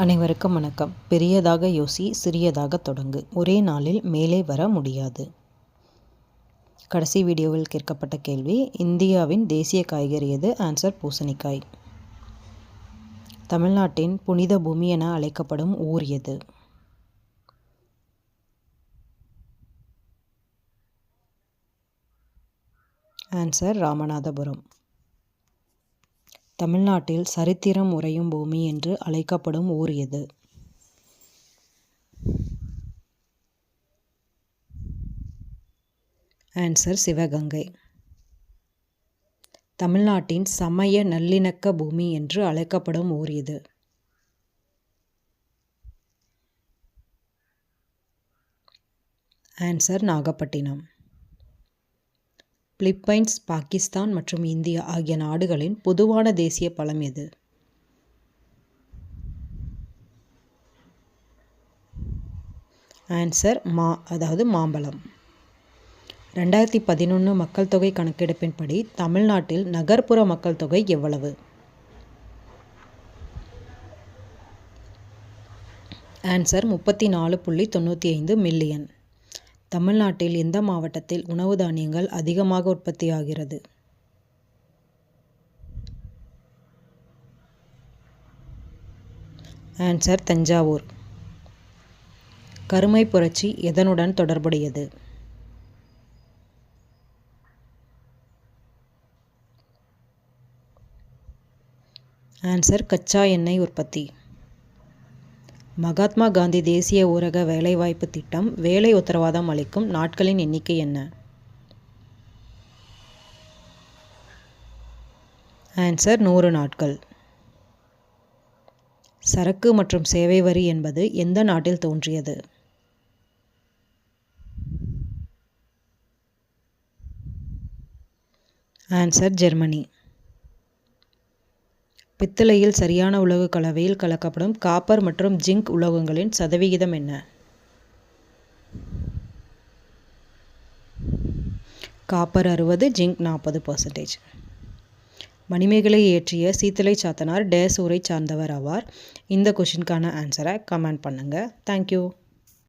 அனைவருக்கும் வணக்கம். பெரியதாக யோசி, சிறியதாக தொடங்கு. ஒரே நாளில் மேலே வர முடியாது. கடைசி வீடியோவில் கேட்கப்பட்ட கேள்வி, இந்தியாவின் தேசிய காய்கறி எது? ஆன்சர் பூசணிக்காய். தமிழ்நாட்டின் புனித பூமி என அழைக்கப்படும் ஊர் எது? ஆன்சர் ராமநாதபுரம். தமிழ்நாட்டில் சரித்திரம் உறையும் பூமி என்று அழைக்கப்படும் ஊர் எது? ஆன்சர் சிவகங்கை. தமிழ்நாட்டின் சமய நல்லிணக்க பூமி என்று அழைக்கப்படும் ஊர் எது? ஆன்சர் நாகப்பட்டினம். பிலிப்பைன்ஸ், பாகிஸ்தான் மற்றும் இந்தியா ஆகிய நாடுகளின் பொதுவான தேசிய பழம் எது? ஆன்சர் மாம்பழம். 2011 மக்கள் தொகை கணக்கெடுப்பின்படி தமிழ்நாட்டில் நகர்ப்புற மக்கள் தொகை எவ்வளவு? Answer 34.95 million. தமிழ்நாட்டில் எந்த மாவட்டத்தில் உணவு தானியங்கள் அதிகமாக உற்பத்தியாகிறது? ஆன்சர் தஞ்சாவூர். கருமை புரட்சி எதனுடன் தொடர்புடையது? ஆன்சர் கச்சா எண்ணெய் உற்பத்தி. மகாத்மா காந்தி தேசிய ஊரக வேலைவாய்ப்பு திட்டம் வேலை உத்தரவாதம் அளிக்கும் நாட்களின் எண்ணிக்கை என்ன? ஆன்சர் 100 நாட்கள். சரக்கு மற்றும் சேவை வரி என்பது எந்த நாட்டில் தோன்றியது? Answer Germany. பித்தளையில் சரியான உலோக கலவையில் கலக்கப்படும் காப்பர் மற்றும் ஜிங்க் உலோகங்களின் சதவிகிதம் என்ன? Copper 60, zinc 40%. மணிமேகலை இயற்றிய சீத்தலை சாத்தனார் டேஸ் ஊரை சார்ந்தவர் ஆவார். இந்த கொஷினுக்கான ஆன்சரை கமெண்ட் பண்ணுங்கள். தேங்க்யூ.